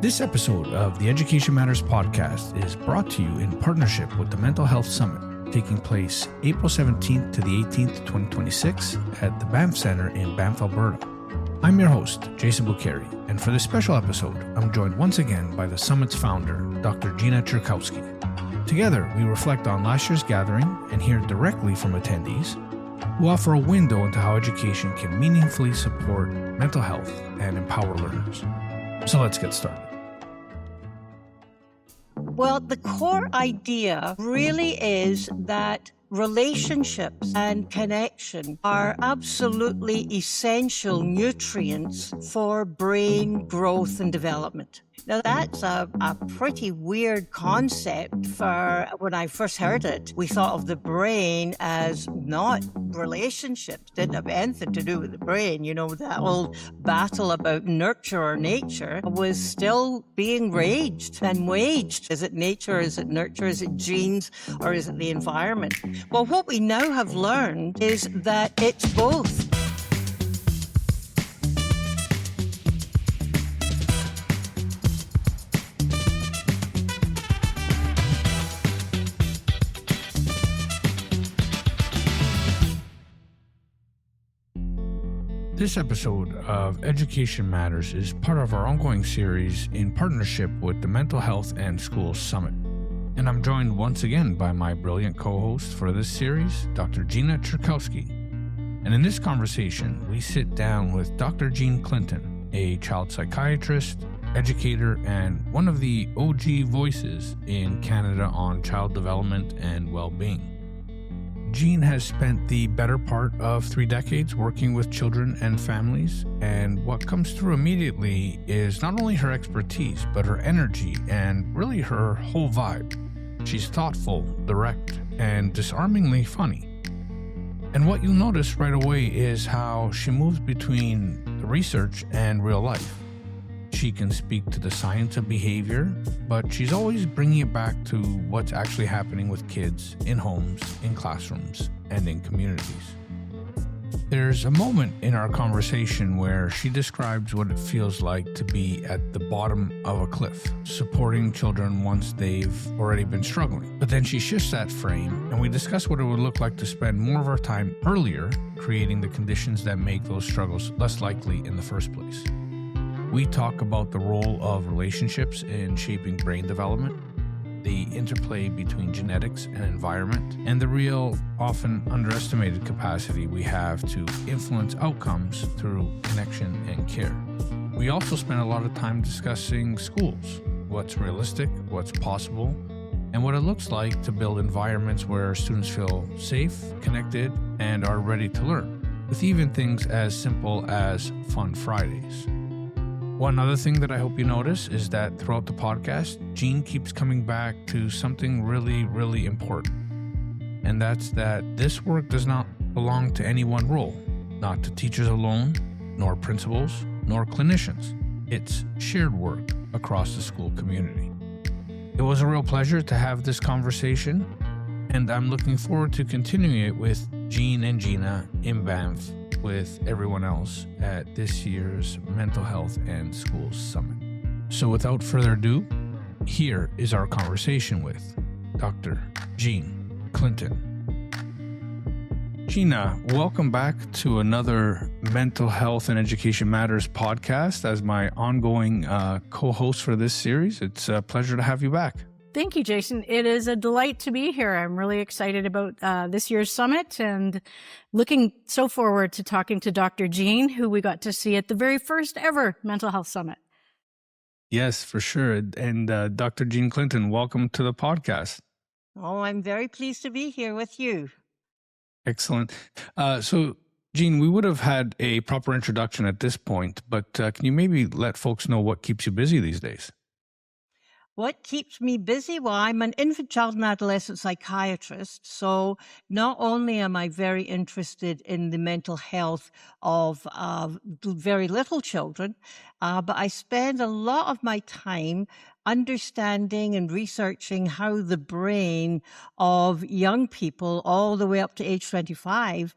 This episode of the Education Matters podcast is brought to you in partnership with the Mental Health Summit, taking place April 17th to the 18th, 2026 at the Banff Center in Banff, Alberta. I'm your host, Jason Buccheri, and for this special episode, I'm joined once again by the Summit's founder, Dr. Gina Cherkowski. Together, we reflect on last year's gathering and hear directly from attendees who offer a window into how education can meaningfully support mental health and empower learners. So let's get started. Well, the core idea really is that relationships and connection are absolutely essential nutrients for brain growth and development. Now, that's a pretty weird concept for when I first heard it. We thought of the brain as not relationships, didn't have anything to do with the brain. You know, that old battle about nurture or nature was still being raged and waged. Is it nature? Is it nurture? Is it genes? Or is it the environment? Well, what we now have learned is that it's both. This episode of Education Matters is part of our ongoing series in partnership with the Mental Health and Schools Summit. And I'm joined once again by my brilliant co-host for this series, Dr. Gina Cherkowski. And in this conversation, we sit down with Dr. Jean Clinton, a child psychiatrist, educator, and one of the OG voices in Canada on child development and well-being. Jean has spent the better part of 3 decades working with children and families, and what comes through immediately is not only her expertise, but her energy and really her whole vibe. She's thoughtful, direct, and disarmingly funny. And what you'll notice right away is how she moves between the research and real life. She can speak to the science of behavior, but she's always bringing it back to what's actually happening with kids in homes, in classrooms, and in communities. There's a moment in our conversation where she describes what it feels like to be at the bottom of a cliff, supporting children once they've already been struggling. But then she shifts that frame, and we discuss what it would look like to spend more of our time earlier, creating the conditions that make those struggles less likely in the first place. We talk about the role of relationships in shaping brain development, the interplay between genetics and environment, and the real, often underestimated capacity we have to influence outcomes through connection and care. We also spend a lot of time discussing schools, what's realistic, what's possible, and what it looks like to build environments where students feel safe, connected, and are ready to learn, with even things as simple as Fun Fridays. One other thing that I hope you notice is that throughout the podcast, Jean keeps coming back to something really, really important. And that's that this work does not belong to any one role, not to teachers alone, nor principals, nor clinicians. It's shared work across the school community. It was a real pleasure to have this conversation, and I'm looking forward to continuing it with Jean and Gina in Banff with everyone else at this year's Mental Health and Schools Summit. So without further ado, here is our conversation with Dr. Jean Clinton. Gina, welcome back to another Mental Health and Education Matters podcast as my ongoing co-host for this series. It's a pleasure to have you back. Thank you, Jason. It is a delight to be here. I'm really excited about this year's summit and looking so forward to talking to Dr. Jean, who we got to see at the very first ever Mental Health Summit. Yes, for sure. And Dr. Jean Clinton, welcome to the podcast. Oh, I'm very pleased to be here with you. Excellent. So, Jean, we would have had a proper introduction at this point, but can you maybe let folks know what keeps you busy these days? What keeps me busy? Well, I'm an infant, child, and adolescent psychiatrist. So not only am I very interested in the mental health of very little children, but I spend a lot of my time understanding and researching how the brain of young people all the way up to age 25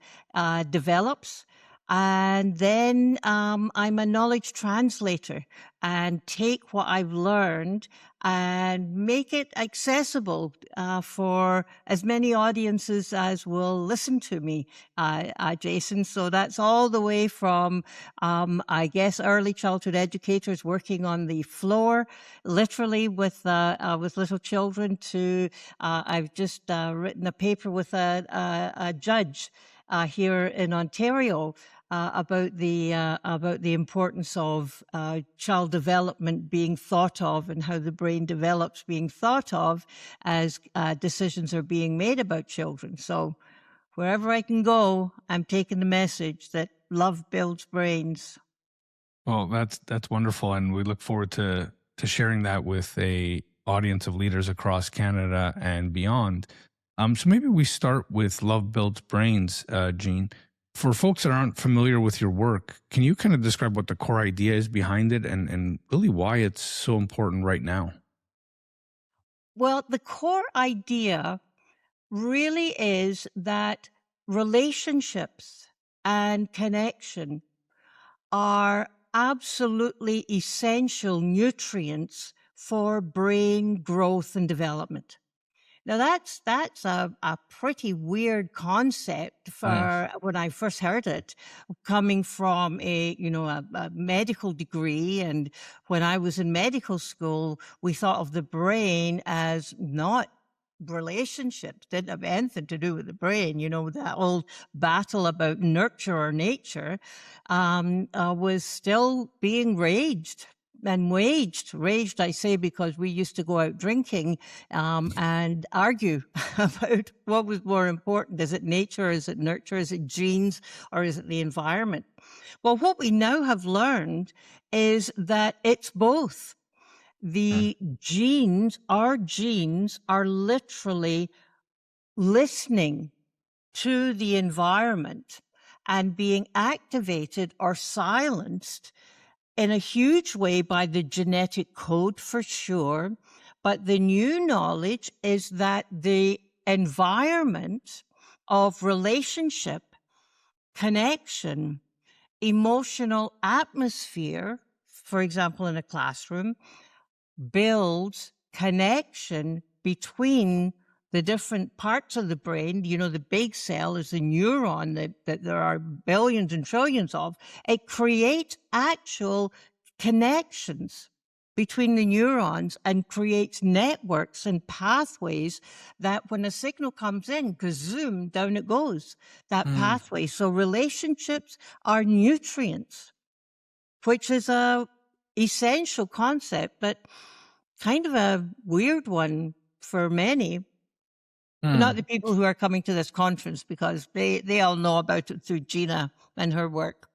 develops. And then I'm a knowledge translator and take what I've learned and make it accessible for as many audiences as will listen to me, Jason. So that's all the way from, I guess, early childhood educators working on the floor, literally with little children, to I've just written a paper with a judge here in Ontario about the importance of child development being thought of and how the brain develops being thought of as decisions are being made about children. So wherever I can go, I'm taking the message that love builds brains. Well, that's wonderful, and we look forward to sharing that with a audience of leaders across Canada and beyond. So maybe we start with Love Builds Brains, Jean. For folks that aren't familiar with your work, can you kind of describe what the core idea is behind it and really why it's so important right now? Well, the core idea really is that relationships and connection are absolutely essential nutrients for brain growth and development. Now that's a pretty weird concept Nice. for when I first heard it, coming from a medical degree. And when I was in medical school, we thought of the brain as not relationships, didn't have anything to do with the brain. That old battle about nurture or nature was still being raged. And raged, I say, because we used to go out drinking and argue about what was more important. Is it nature? Is it nurture? Is it genes? Or is it the environment? Well, what we now have learned is that it's both. Our genes are literally listening to the environment and being activated or silenced in a huge way by the genetic code, for sure. But the new knowledge is that the environment of relationship, connection, emotional atmosphere, for example, in a classroom, builds connection between the different parts of the brain. The big cell is the neuron that there are billions and trillions of. It creates actual connections between the neurons and creates networks and pathways that when a signal comes in, zoom, down it goes, that pathway. So relationships are nutrients, which is a essential concept, but kind of a weird one for many. Not the people who are coming to this conference, because they all know about it through Gina and her work.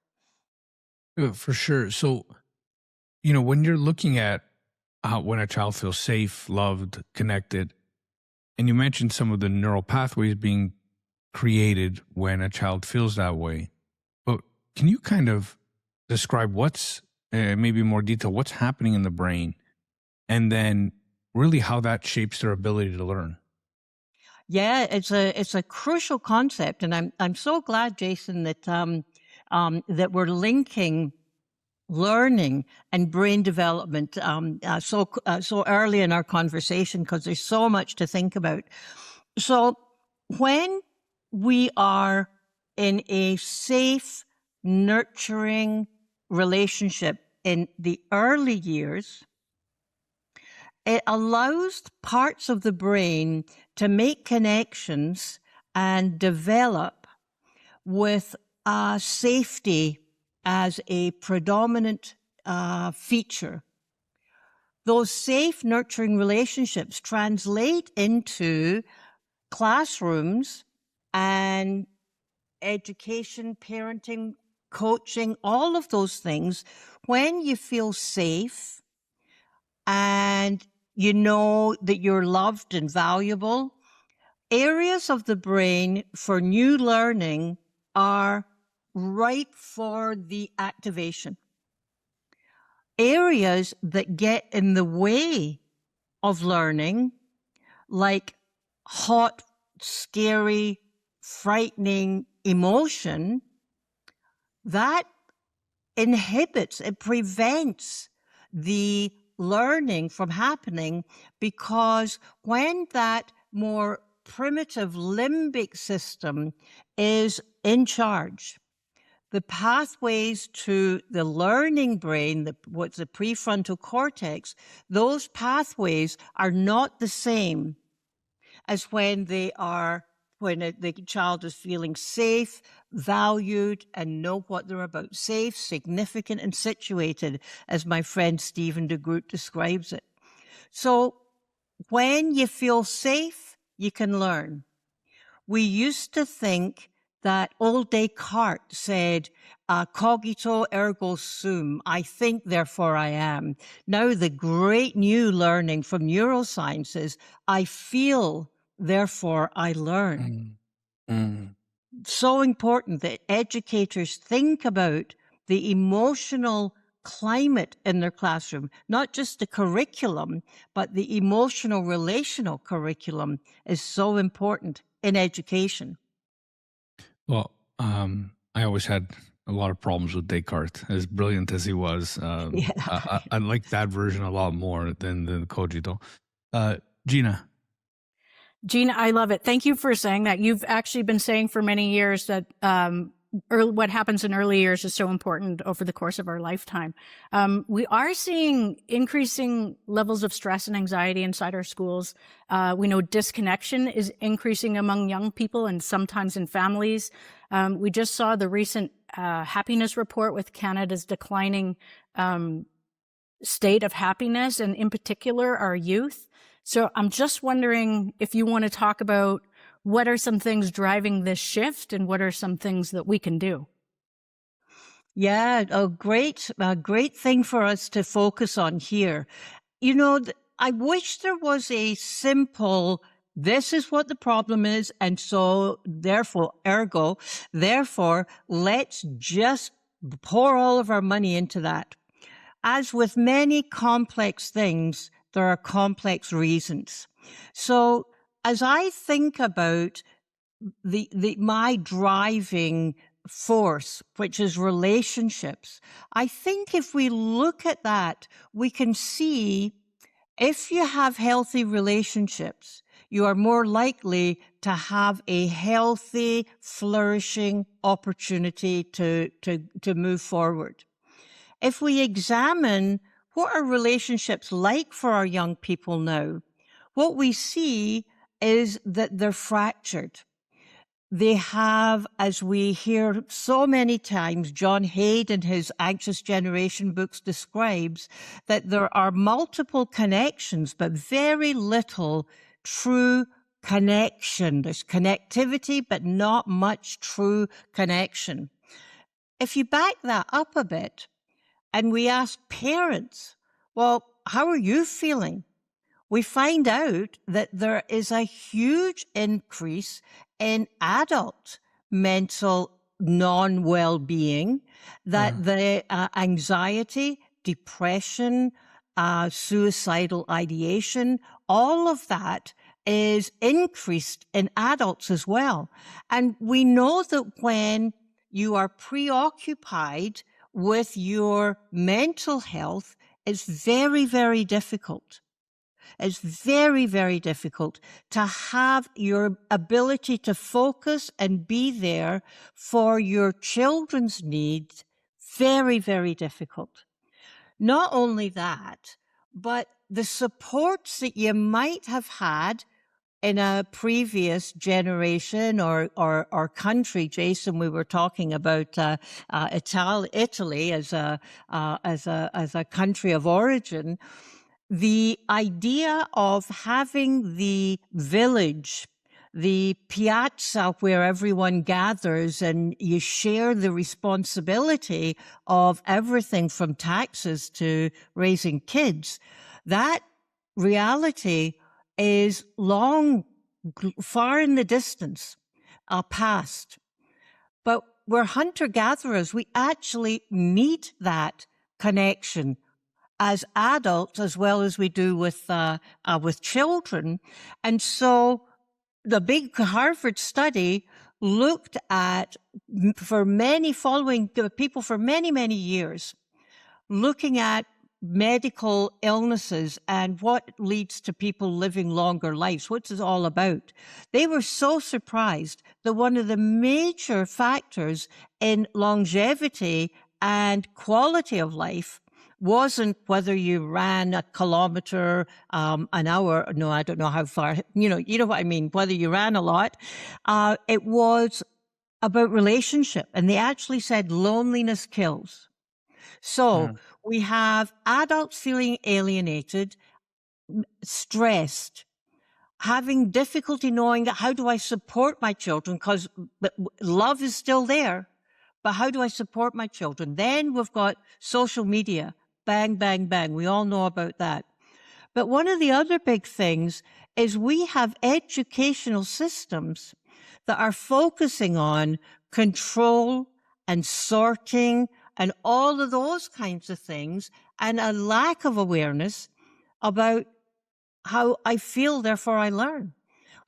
For sure. So, when you're looking at when a child feels safe, loved, connected, and you mentioned some of the neural pathways being created when a child feels that way, but can you kind of describe what's maybe more detail, what's happening in the brain, and then really how that shapes their ability to learn? Yeah, it's a crucial concept, and I'm so glad, Jason, that that we're linking learning and brain development so early in our conversation, because there's so much to think about. So when we are in a safe, nurturing relationship in the early years, it allows parts of the brain to make connections and develop with safety as a predominant feature. Those safe, nurturing relationships translate into classrooms and education, parenting, coaching, all of those things. When you feel safe and you know that you're loved and valuable, areas of the brain for new learning are ripe for the activation. Areas that get in the way of learning, like hot, scary, frightening emotion, that inhibits, it prevents the learning from happening, because when that more primitive limbic system is in charge, the pathways to the learning brain, what's the prefrontal cortex, those pathways are not the same as when the child is feeling safe, valued, and know what they're about. Safe, significant, and situated, as my friend Stephen de Groot describes it. So when you feel safe, you can learn. We used to think that old Descartes said, cogito ergo sum, I think, therefore I am. Now the great new learning from neuroscience is, I feel, therefore I learn. So important that educators think about the emotional climate in their classroom, not just the curriculum, but the emotional relational curriculum is so important in education. Well, I always had a lot of problems with Descartes, as brilliant as he was. I like that version a lot more than the Cogito. Gina, I love it. Thank you for saying that. You've actually been saying for many years that what happens in early years is so important over the course of our lifetime. We are seeing increasing levels of stress and anxiety inside our schools. We know disconnection is increasing among young people and sometimes in families. We just saw the recent happiness report with Canada's declining state of happiness, and in particular, our youth. So I'm just wondering if you want to talk about what are some things driving this shift and what are some things that we can do? Yeah, a great thing for us to focus on here. You know, I wish there was a simple, this is what the problem is, and so therefore, let's just pour all of our money into that. As with many complex things, there are complex reasons. So as I think about my driving force, which is relationships, I think if we look at that, we can see if you have healthy relationships, you are more likely to have a healthy, flourishing opportunity to move forward. If we examine what are relationships like for our young people now, what we see is that they're fractured. They have, as we hear so many times, John Haidt in his Anxious Generation books describes that there are multiple connections, but very little true connection. There's connectivity, but not much true connection. If you back that up a bit, and we ask parents, well, how are you feeling? We find out that there is a huge increase in adult mental non-well-being, that the anxiety, depression, suicidal ideation, all of that is increased in adults as well. And we know that when you are preoccupied with your mental health, it's very, very difficult. It's very, very difficult to have your ability to focus and be there for your children's needs. Very, very difficult. Not only that, but the supports that you might have had in a previous generation or country. Jason, we were talking about Italy as a country of origin. The idea of having the village, the piazza where everyone gathers and you share the responsibility of everything from taxes to raising kids, that reality is far in the distance, past. But we're hunter-gatherers. We actually need that connection as adults as well as we do with children. And so the big Harvard study looked at following people for many, many years, looking at medical illnesses and what leads to people living longer lives. What's it all about? They were so surprised that one of the major factors in longevity and quality of life wasn't whether you ran a kilometer, an hour. No, I don't know how far, you know what I mean, whether you ran a lot. It was about relationship. And they actually said loneliness kills. So we have adults feeling alienated, stressed, having difficulty knowing how do I support my children, because love is still there, but how do I support my children? Then we've got social media, bang, bang, bang. We all know about that. But one of the other big things is we have educational systems that are focusing on control and sorting and all of those kinds of things, and a lack of awareness about how I feel, therefore I learn.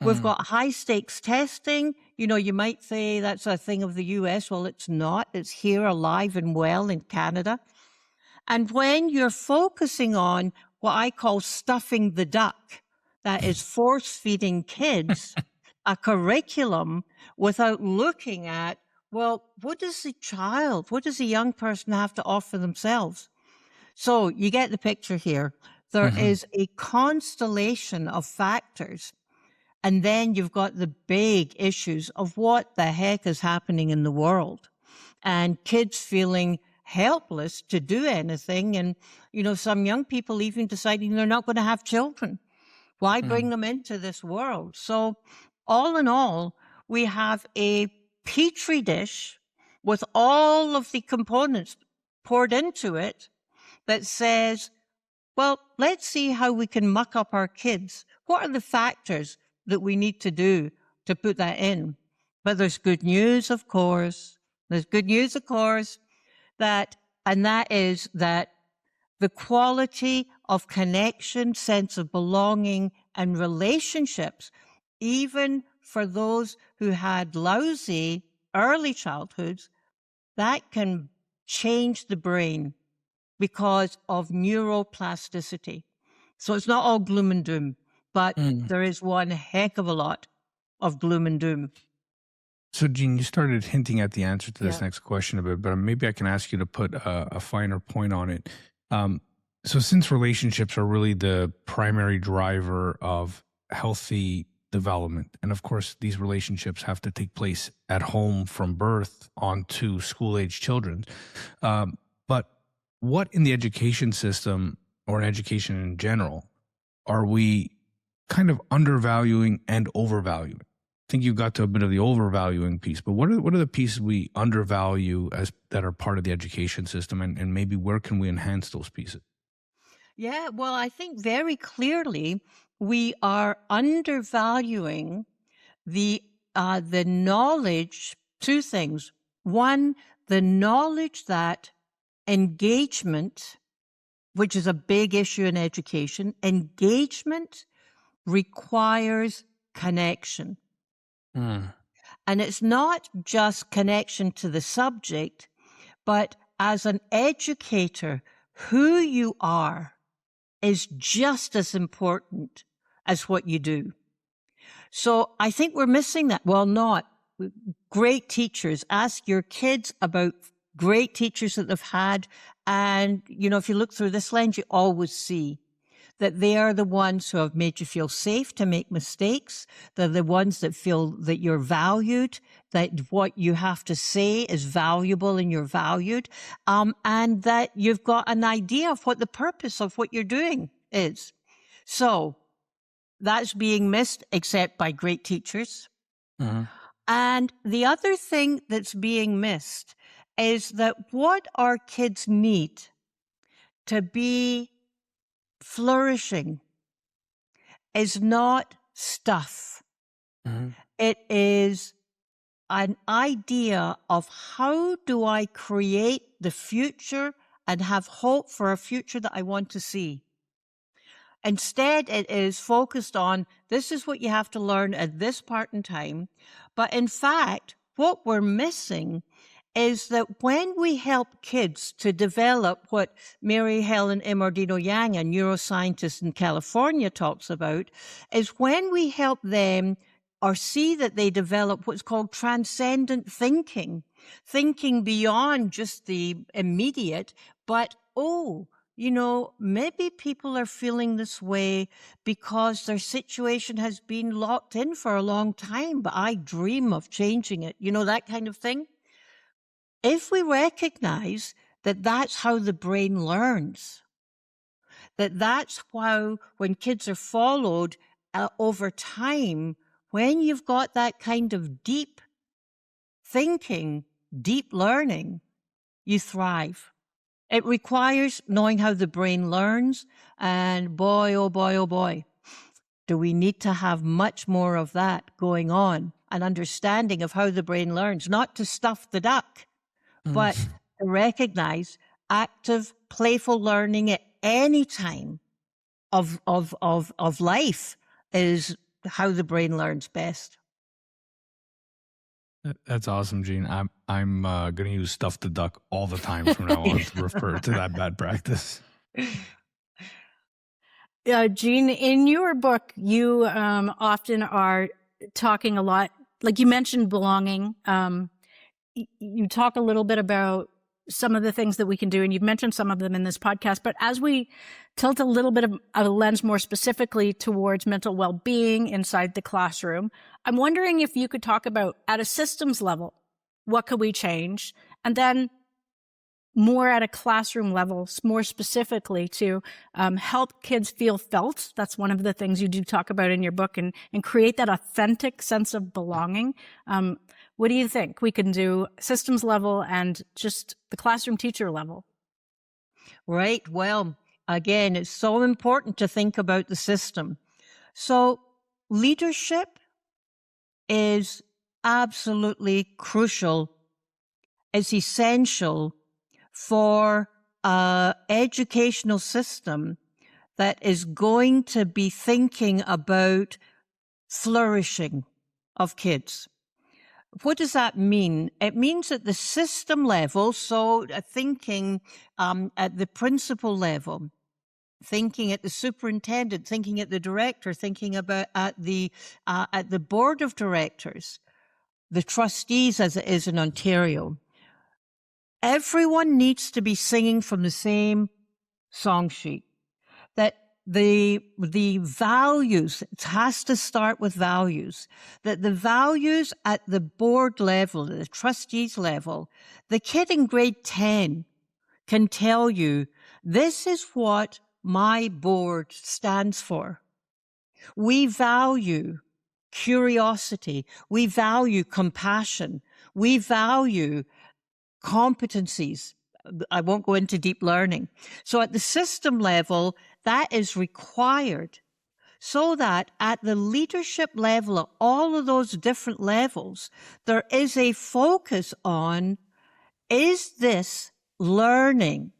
We've got high stakes testing. You know, you might say that's a thing of the US. Well, it's not. It's here alive and well in Canada. And when you're focusing on what I call stuffing the duck, that is force feeding kids a curriculum without looking at, well, what does a young person have to offer themselves? So you get the picture here. There is a constellation of factors. And then you've got the big issues of what the heck is happening in the world, and kids feeling helpless to do anything. And, you know, some young people even deciding they're not going to have children. Why bring them into this world? So all in all, we have a petri dish with all of the components poured into it that says, well, let's see how we can muck up our kids. What are the factors that we need to do to put that in? But there's good news, of course. There's good news, of course, that is that the quality of connection, sense of belonging, and relationships, even for those who had lousy early childhoods, that can change the brain because of neuroplasticity. So it's not all gloom and doom, but there is one heck of a lot of gloom and doom. So, Jean, you started hinting at the answer to this next question a bit, but maybe I can ask you to put a finer point on it. So since relationships are really the primary driver of healthy development, and of course, these relationships have to take place at home from birth on to school-age children. But what in the education system or in education in general are we kind of undervaluing and overvaluing? I think you got to a bit of the overvaluing piece, but what are the pieces we undervalue as that are part of the education system, and maybe where can we enhance those pieces? Yeah, well, I think very clearly we are undervaluing the knowledge. Two things. One, the knowledge that engagement, which is a big issue in education, engagement requires connection. And it's not just connection to the subject, but as an educator, who you are is just as important as what you do. So I think we're missing that. Well, not great teachers. Ask your kids about great teachers that they've had. And, you know, if you look through this lens, you always see that they are the ones who have made you feel safe to make mistakes. They're the ones that feel that you're valued, that what you have to say is valuable and you're valued, and that you've got an idea of what the purpose of what you're doing is. So that's being missed, except by great teachers. And the other thing that's being missed is that what our kids need to be flourishing is not stuff. It is an idea of how do I create the future and have hope for a future that I want to see. Instead, it is focused on this is what you have to learn at this part in time. But in fact, what we're missing is that when we help kids to develop what Mary Helen Immordino-Yang, a neuroscientist in California, talks about, is when we help them or see that they develop what's called transcendent thinking, thinking beyond just the immediate, but, maybe people are feeling this way because their situation has been locked in for a long time, but I dream of changing it, that kind of thing. If we recognize that that's how the brain learns, that's how when kids are followed over time, when you've got that kind of deep thinking, deep learning, you thrive. It requires knowing how the brain learns, and boy, oh boy, oh boy, do we need to have much more of that going on, an understanding of how the brain learns, not to stuff the duck, but to recognize active, playful learning at any time of life is how the brain learns best. That's awesome, Gene. I'm going to use stuff the duck all the time from now on to refer to that bad practice. Gene, in your book, you often are talking a lot, like you mentioned belonging. You talk a little bit about some of the things that we can do, and you've mentioned some of them in this podcast. But as we tilt a little bit of a lens more specifically towards mental well-being inside the classroom, I'm wondering if you could talk about, at a systems level, what could we change? And then more at a classroom level, more specifically to help kids feel felt. That's one of the things you do talk about in your book, and create that authentic sense of belonging. What do you think we can do systems level and just the classroom teacher level? Right. Well, again, it's so important to think about the system. So leadership is absolutely crucial. It's essential for an educational system that is going to be thinking about flourishing of kids. What does that mean? It means at the system level, so thinking at the principal level, thinking at the superintendent, thinking at the director, thinking about at the board of directors, the trustees as it is in Ontario. Everyone needs to be singing from the same song sheet. That the values, it has to start with values, that the values at the board level, the trustees level, the kid in grade 10 can tell you, this is what my board stands for. We value curiosity. We value compassion. We value competencies. I won't go into deep learning. So at the system level, that is required so that at the leadership level, at all of those different levels, there is a focus on, is this learning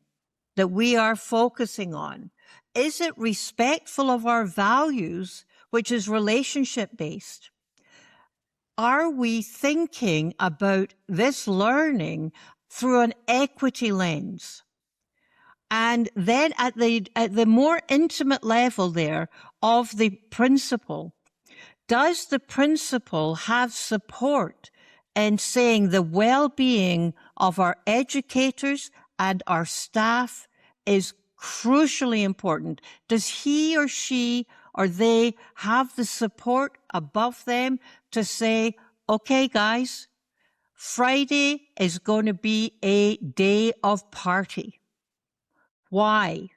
that we are focusing on? Is it respectful of our values, which is relationship-based? Are we thinking about this learning through an equity lens? And then at the more intimate level there of the principal, does the principal have support in saying the well-being of our educators and our staff is crucially important? Does he or she or they have the support above them to say, okay, guys, Friday is going to be a day of party. Why?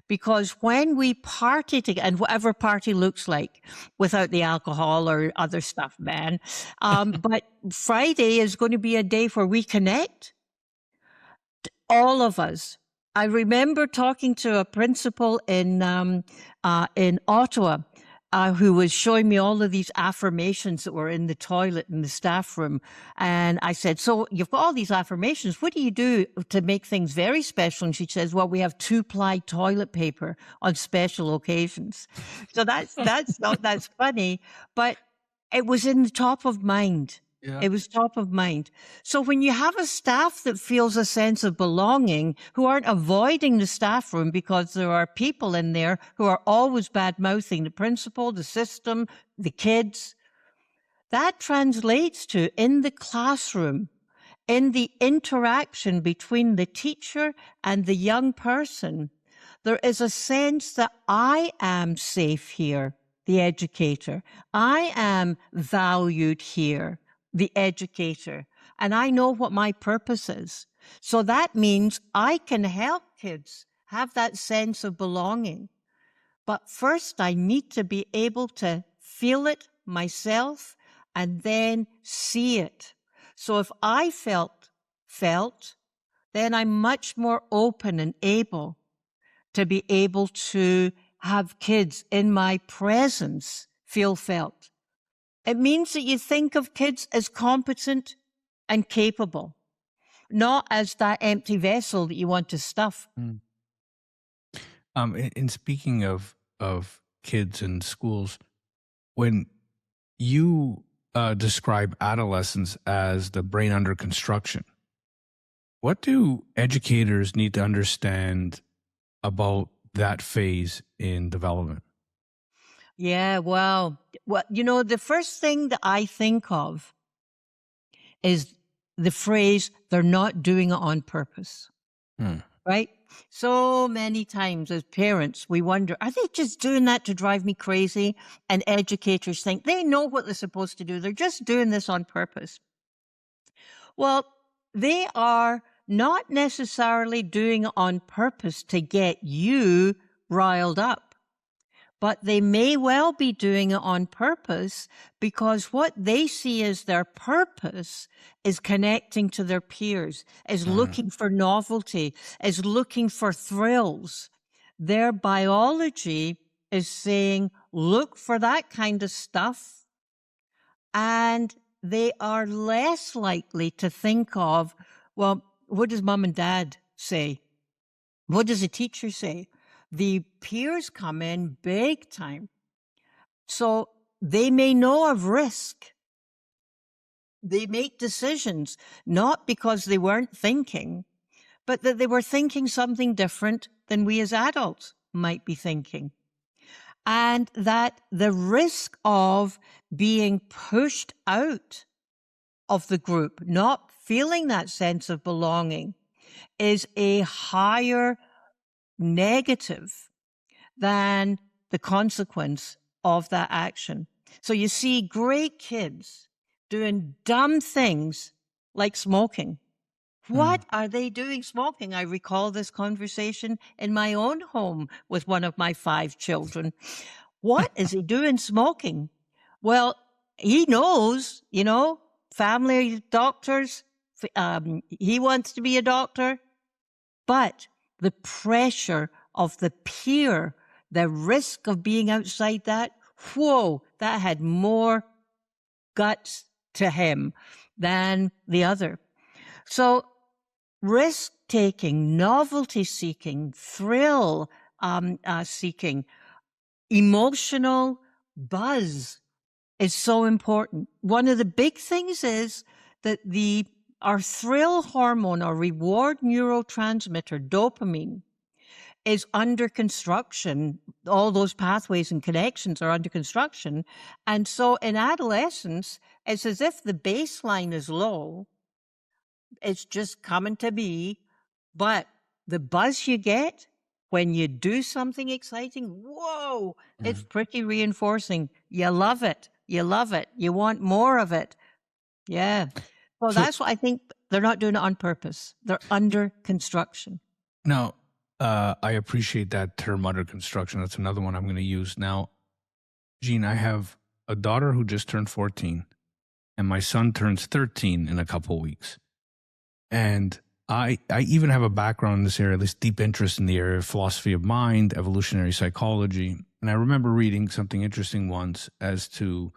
Because when we party together, and whatever party looks like, without the alcohol or other stuff, man, but Friday is going to be a day where we connect, all of us. I remember talking to a principal in Ottawa, who was showing me all of these affirmations that were in the toilet in the staff room. And I said, so you've got all these affirmations. What do you do to make things very special? And she says, well, we have 2-ply toilet paper on special occasions. So that's funny, but it was in the top of mind. Yeah. It was top of mind. So when you have a staff that feels a sense of belonging, who aren't avoiding the staff room because there are people in there who are always bad-mouthing the principal, the system, the kids, that translates to, in the classroom, in the interaction between the teacher and the young person, there is a sense that I am safe here, the educator. I am valued here, the educator, and I know what my purpose is. So that means I can help kids have that sense of belonging. But first, I need to be able to feel it myself and then see it. So if I felt, then I'm much more open and able to be able to have kids in my presence feel felt. It means that you think of kids as competent and capable, not as that empty vessel that you want to stuff. In speaking of kids and schools, when you describe adolescence as the brain under construction, what do educators need to understand about that phase in development? Yeah, well, the first thing that I think of is the phrase, they're not doing it on purpose, right? So many times as parents, we wonder, are they just doing that to drive me crazy? And educators think they know what they're supposed to do. They're just doing this on purpose. Well, they are not necessarily doing it on purpose to get you riled up. But they may well be doing it on purpose because what they see as their purpose is connecting to their peers, is looking for novelty, is looking for thrills. Their biology is saying, look for that kind of stuff. And they are less likely to think of, well, what does mom and dad say? What does a teacher say? The peers come in big time. So they may know of risk. They make decisions, not because they weren't thinking, but that they were thinking something different than we as adults might be thinking. And that the risk of being pushed out of the group, not feeling that sense of belonging, is a higher negative than the consequence of that action. So you see great kids doing dumb things like smoking. What are they doing smoking? I recall this conversation in my own home with one of my 5 children. What is he doing smoking? Well, he knows, family doctors, he wants to be a doctor, but the pressure of the peer, the risk of being outside that, that had more guts to him than the other. So risk-taking, novelty-seeking, thrill-seeking, emotional buzz is so important. One of the big things is that our thrill hormone, our reward neurotransmitter, dopamine, is under construction. All those pathways and connections are under construction. And so in adolescence, it's as if the baseline is low. It's just coming to be. But the buzz you get when you do something exciting, it's pretty reinforcing. You love it. You love it. You want more of it. Yeah. Well, that's what I think. They're not doing it on purpose. They're under construction. Now, I appreciate that term, under construction. That's another one I'm going to use. Now, Gene, I have a daughter who just turned 14, and my son turns 13 in a couple of weeks. And I even have a background in this area, this deep interest in the area of philosophy of mind, evolutionary psychology. and I remember reading something interesting once as to,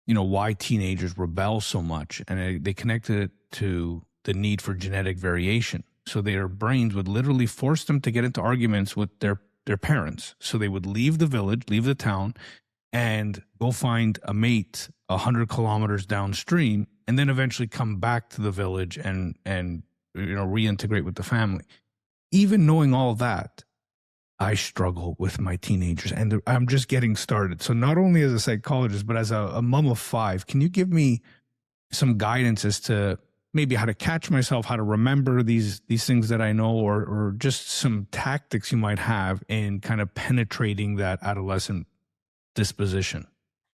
why teenagers rebel so much. And they connected it to the need for genetic variation. So their brains would literally force them to get into arguments with their parents. So they would leave the village, leave the town, and go find a mate 100 kilometers downstream, and then eventually come back to the village and reintegrate with the family. Even knowing all that, I struggle with my teenagers, and I'm just getting started. So not only as a psychologist, but as a mom of 5, can you give me some guidance as to maybe how to catch myself, how to remember these things that I know, or just some tactics you might have in kind of penetrating that adolescent disposition?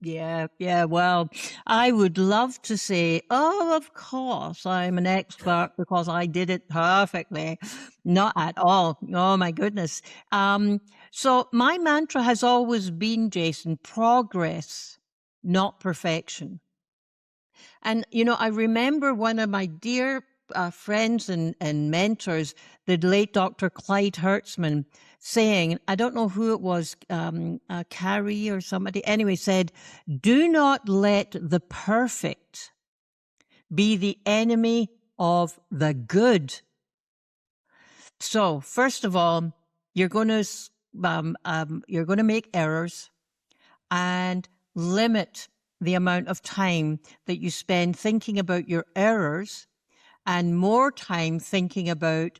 Yeah. Well, I would love to say, oh, of course, I'm an expert because I did it perfectly. Not at all. Oh, my goodness. So my mantra has always been, Jason, progress, not perfection. And, I remember one of my dear friends and mentors, the late Dr. Clyde Hertzman, saying, I don't know who it was, Carrie or somebody, anyway, said, do not let the perfect be the enemy of the good. So first of all, you're going to make errors and limit the amount of time that you spend thinking about your errors and more time thinking about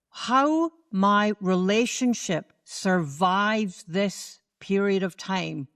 how my relationship survives this period of time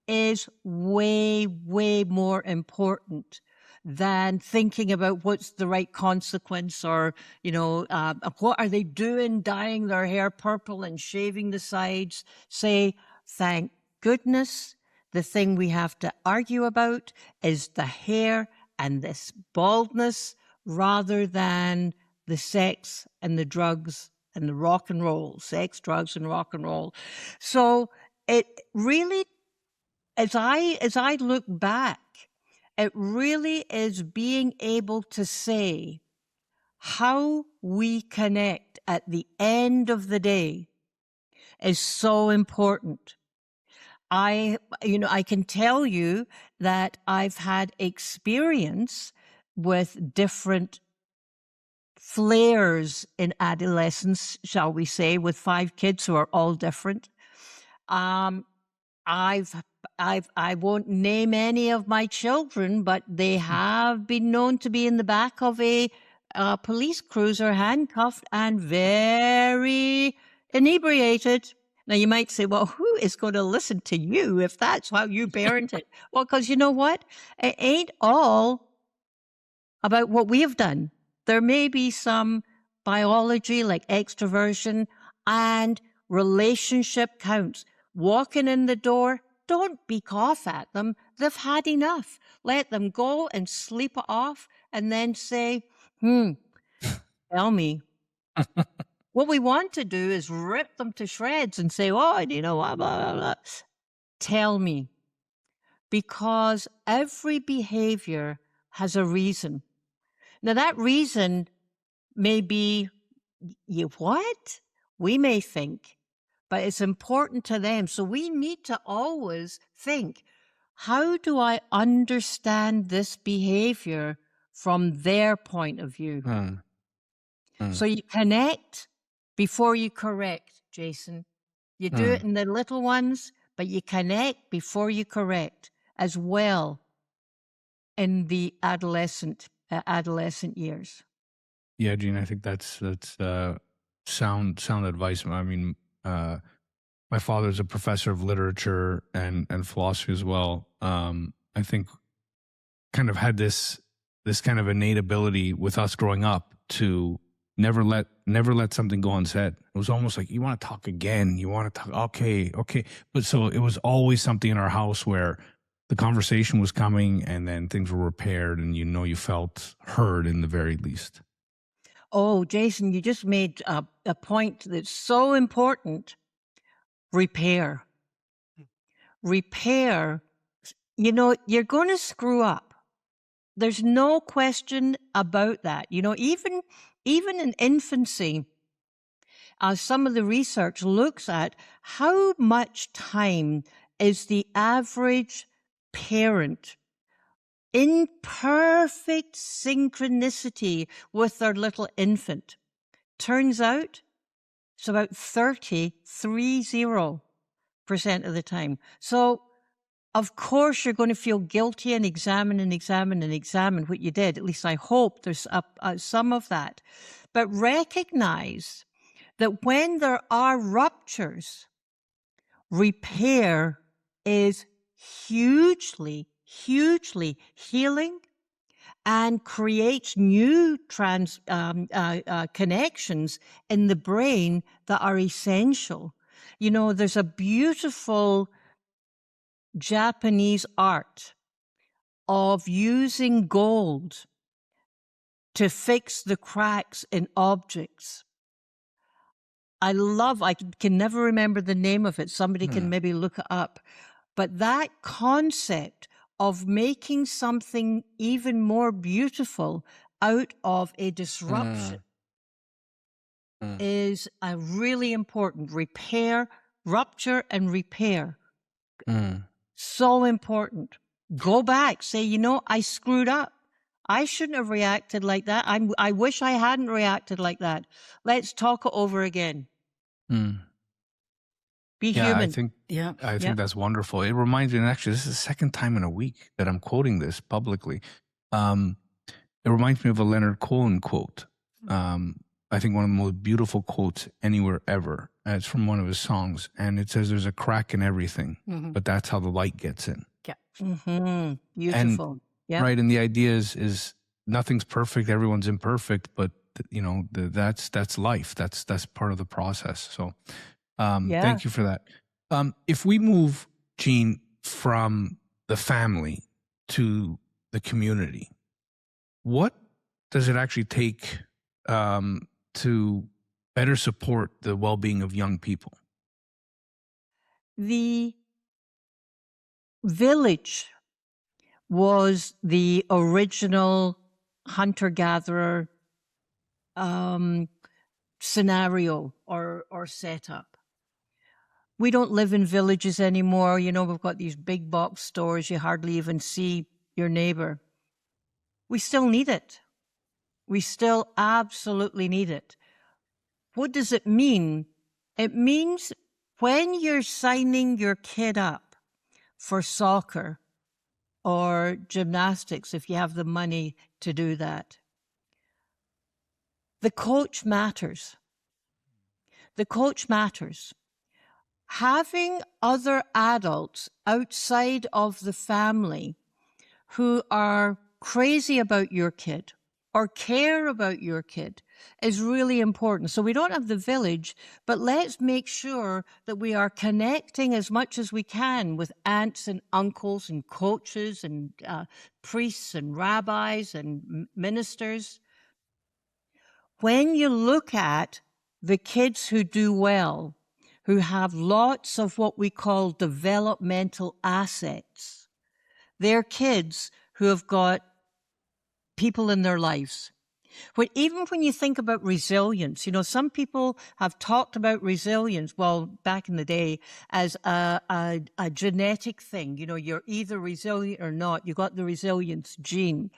is way, way more important than thinking about what's the right consequence or, what are they doing, dyeing their hair purple and shaving the sides. Say, thank goodness the thing we have to argue about is the hair and this baldness rather than the sex and the drugs and the rock and roll, sex, drugs, and rock and roll. So it really, as I look back, it really is being able to say how we connect at the end of the day is so important. I can tell you that I've had experience with different flares in adolescence, shall we say, with 5 kids who are all different. I won't name any of my children, but they have been known to be in the back of a police cruiser, handcuffed and very inebriated. Now, you might say, well, who is going to listen to you if that's how you parent it? Well, because you know what? It ain't all about what we have done. There may be some biology like extroversion and relationship counts. Walking in the door, don't beak off at them. They've had enough. Let them go and sleep it off and then say, tell me. What we want to do is rip them to shreds and say, blah, blah, blah. Tell me. Because every behavior has a reason. Now, that reason may be, what? We may think, but it's important to them. So we need to always think, how do I understand this behavior from their point of view? So you connect before you correct, Jason. You do it in the little ones, but you connect before you correct as well in the adolescent years. Yeah, Gene, I think that's sound advice. I mean, my father's a professor of literature and philosophy as well. I think kind of had this kind of innate ability with us growing up to never let something go unsaid. It was almost like, you want to talk again, you want to talk, okay. But so it was always something in our house where the conversation was coming and then things were repaired and you felt heard in the very least. Oh, Jason, you just made a point that's so important. Repair. You're going to screw up. There's no question about that. Even in infancy, some of the research looks at how much time is the average parent in perfect synchronicity with their little infant. Turns out it's about 30% of the time. So, of course, you're going to feel guilty and examine what you did. At least I hope there's some of that. But recognize that when there are ruptures, repair is hugely healing and creates new connections in the brain that are essential. You know, there's a beautiful Japanese art of using gold to fix the cracks in objects. I can never remember the name of it. Somebody can maybe look it up. But that concept of making something even more beautiful out of a disruption is a really important rupture and repair. So important. Go back, say, you know, I screwed up. I shouldn't have reacted like that. I wish I hadn't reacted like that. Let's talk it over again. Be human. I think that's wonderful. It reminds me, and actually, this is the second time in a week that I'm quoting this publicly. It reminds me of a Leonard Cohen quote. I think one of the most beautiful quotes anywhere ever. And it's from one of his songs. And it says, there's a crack in everything, but that's how the light gets in. Yeah. Beautiful. And, right. And the idea is nothing's perfect. Everyone's imperfect, but you know, that's life. That's part of the process. So thank you for that. If we move, Jean, from the family to the community, what does it actually take to better support the well-being of young people? The village was the original hunter-gatherer scenario or setup. We don't live in villages anymore. You know, we've got these big box stores. You hardly even see your neighbor. We still need it. We still absolutely need it. What does it mean? It means when you're signing your kid up for soccer or gymnastics, if you have the money to do that, the coach matters. The coach matters. Having other adults outside of the family who are crazy about your kid or care about your kid is really important. So we don't have the village, but let's make sure that we are connecting as much as we can with aunts and uncles and coaches and priests and rabbis and ministers. When you look at the kids who do well, who have lots of what we call developmental assets, they're kids who have got people in their lives. But even when you think about resilience, you know, some people have talked about resilience, well, back in the day, as a genetic thing. You know, you're either resilient or not. You got the resilience gene.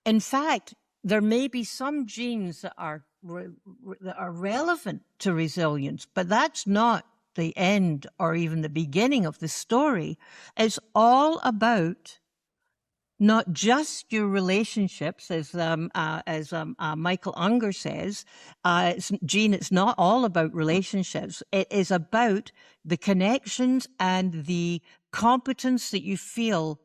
In fact, there may be some genes that are relevant to resilience, but that's not the end or even the beginning of the story. It's all about not just your relationships, as Michael Unger says, Jean, it's not all about relationships. It is about the connections and the competence that you feel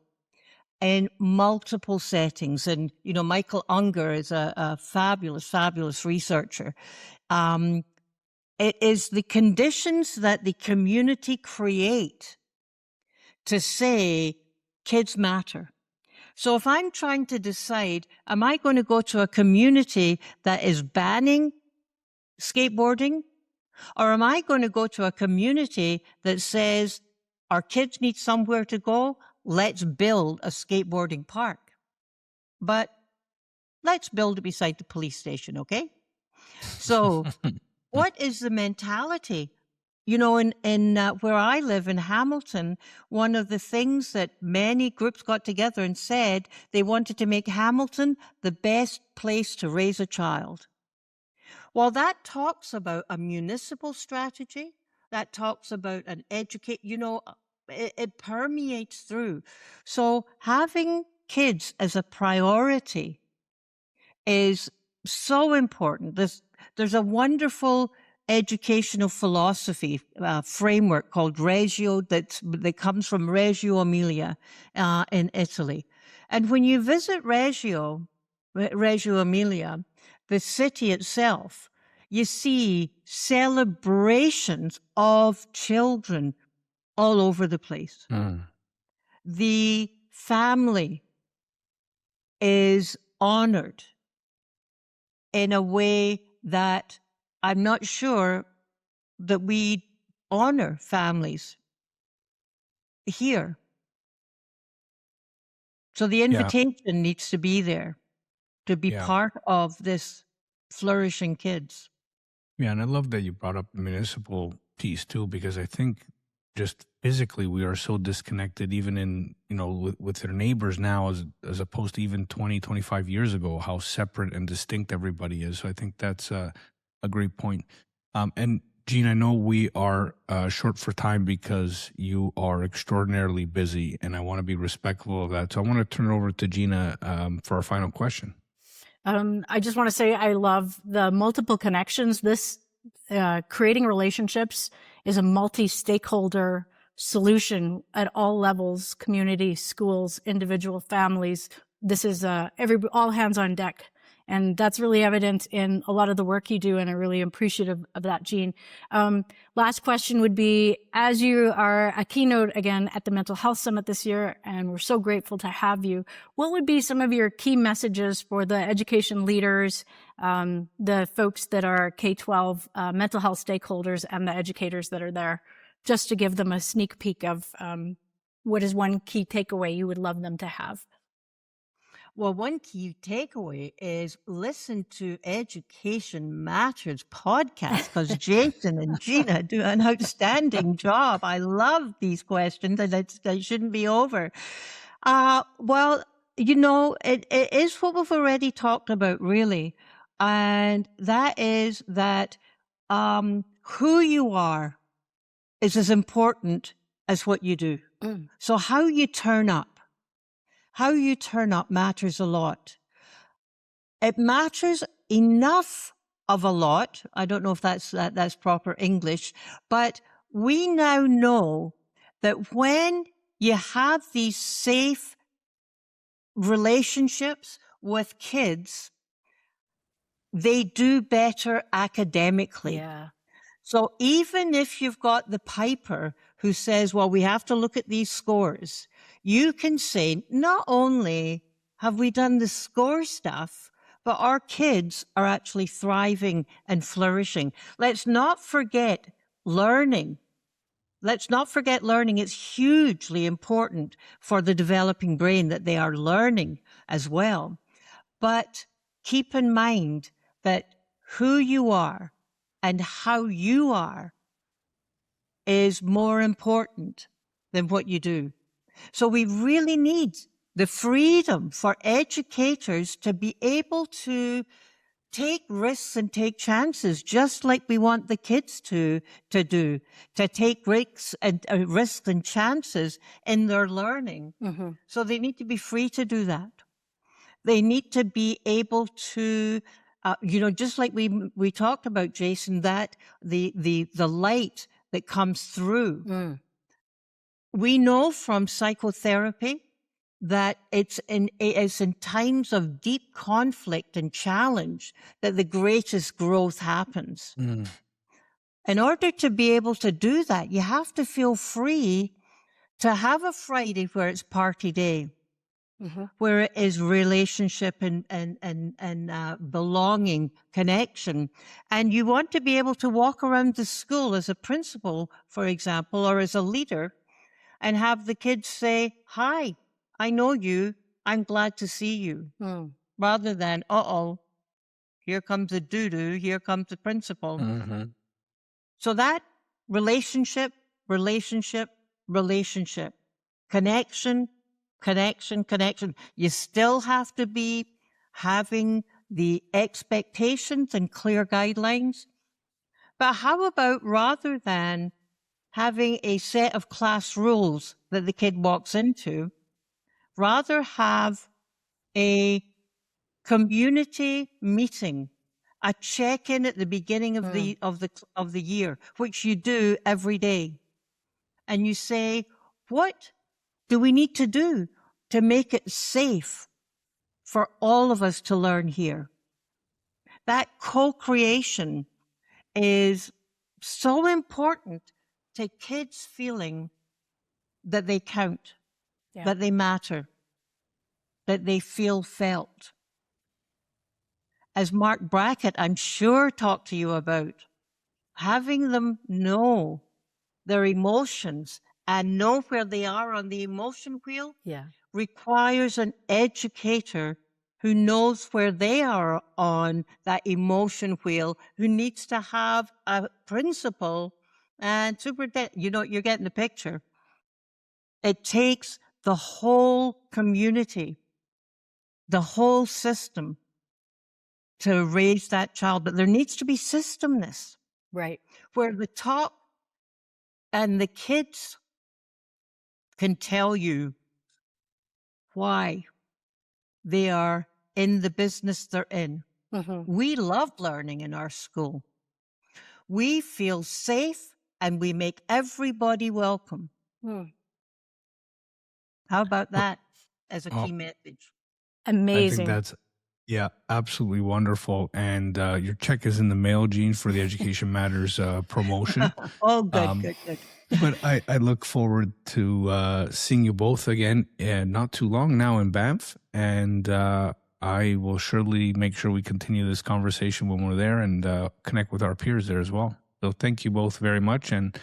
in multiple settings. And, you know, Michael Unger is a fabulous researcher. It is the conditions that the community create to say kids matter. So if I'm trying to decide, am I going to go to a community that is banning skateboarding? Or am I going to go to a community that says our kids need somewhere to go? Let's build a skateboarding park. But let's build it beside the police station, okay? So What is the mentality? You know, in where I live in Hamilton, one of the things that many groups got together and said they wanted to make Hamilton the best place to raise a child. Well, that talks about a municipal strategy. That talks about an educate, you know, it permeates through. So having kids as a priority is so important. There's a wonderful educational philosophy framework called Reggio that comes from Reggio Emilia in Italy. And when you visit Reggio Emilia, the city itself, you see celebrations of children all over the place. The family is honored in a way that I'm not sure that we honor families here. So the invitation needs to be there to be part of this flourishing kids. Yeah, and I love that you brought up the municipal piece too, because I think just physically we are so disconnected, even in, you know, with their neighbors now, as opposed to even 20, 25 years ago, how separate and distinct everybody is. So I think that's a great point. And Gina, I know we are short for time because you are extraordinarily busy, and I want to be respectful of that. So I want to turn it over to Gina for our final question. I just want to say I love the multiple connections. This creating relationships is a multi-stakeholder solution at all levels: community, schools, individual, families. This is all hands on deck. And that's really evident in a lot of the work you do, and I'm really appreciative of that, Jean. Last question would be, as you are a keynote again at the Mental Health Summit this year, and we're so grateful to have you, what would be some of your key messages for the education leaders, the folks that are K-12 mental health stakeholders, and the educators that are there, just to give them a sneak peek of what is one key takeaway you would love them to have? Well, one key takeaway is listen to Education Matters podcast, because Jason and Gina do an outstanding job. I love these questions, and they shouldn't be over. Well, you know, it is what we've already talked about, really. And that is that who you are is as important as what you do. So how you turn up. How you turn up matters a lot. It matters enough of a lot. I don't know if that's proper English, but we now know that when you have these safe relationships with kids, they do better academically. Yeah. So even if you've got the piper who says, well, we have to look at these scores, you can say, not only have we done the score stuff, but our kids are actually thriving and flourishing. Let's not forget learning. Let's not forget learning. It's hugely important for the developing brain that they are learning as well. But keep in mind that who you are and how you are is more important than what you do. So we really need the freedom for educators to be able to take risks and take chances, just like we want the kids to do, to take risks and chances in their learning. Mm-hmm. So they need to be free to do that. They need to be able to, you know, just like we talked about, Jason, that the light that comes through. We know from psychotherapy that it's in times of deep conflict and challenge that the greatest growth happens. In order to be able to do that, you have to feel free to have a Friday where it's party day, where it is relationship and belonging, connection. And you want to be able to walk around the school as a principal, for example, or as a leader, and have the kids say, hi, I know you, I'm glad to see you, rather than, here comes the doo-doo, here comes the principal. Mm-hmm. So that relationship, connection. You still have to be having the expectations and clear guidelines. But how about, rather than having a set of class rules that the kid walks into, rather have a community meeting, a check-in at the beginning of the year, which you do every day. And you say, what do we need to do to make it safe for all of us to learn here? That co-creation is so important to kids feeling that they count, that they matter, that they feel felt. As Mark Brackett, I'm sure, talked to you about, having them know their emotions and know where they are on the emotion wheel requires an educator who knows where they are on that emotion wheel, who needs to have a principal and superintendent. You know, you're getting the picture. It takes the whole community, the whole system to raise that child. But there needs to be systemness. Right. Where the top and the kids can tell you why they are in the business they're in. Mm-hmm. We love learning in our school. We feel safe and we make everybody welcome. How about that as a key message? Amazing. I think that's, absolutely wonderful. And your check is in the mail, Gene, for the Education Matters promotion. Oh, good. But I look forward to seeing you both again not too long now in Banff. And I will surely make sure we continue this conversation when we're there and connect with our peers there as well. So thank you both very much. And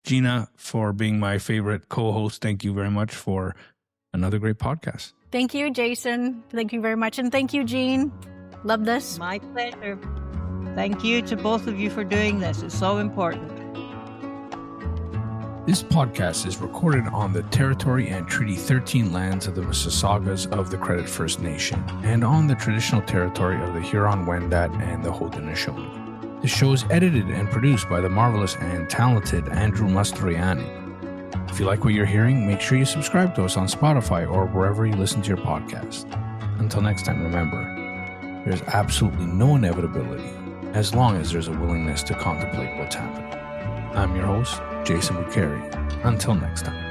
Gina, for being my favorite co-host, thank you very much for another great podcast. Thank you, Jason. Thank you very much. And thank you, Jean. Love this. My pleasure. Thank you to both of you for doing this. It's so important. This podcast is recorded on the territory and Treaty 13 lands of the Mississaugas of the Credit First Nation and on the traditional territory of the Huron-Wendat and the Haudenosaunee. The show is edited and produced by the marvelous and talented Andrew Mastroianni. If you like what you're hearing, make sure you subscribe to us on Spotify or wherever you listen to your podcast. Until next time, remember, there's absolutely no inevitability as long as there's a willingness to contemplate what's happening. I'm your host, Jason Buccheri. Until next time.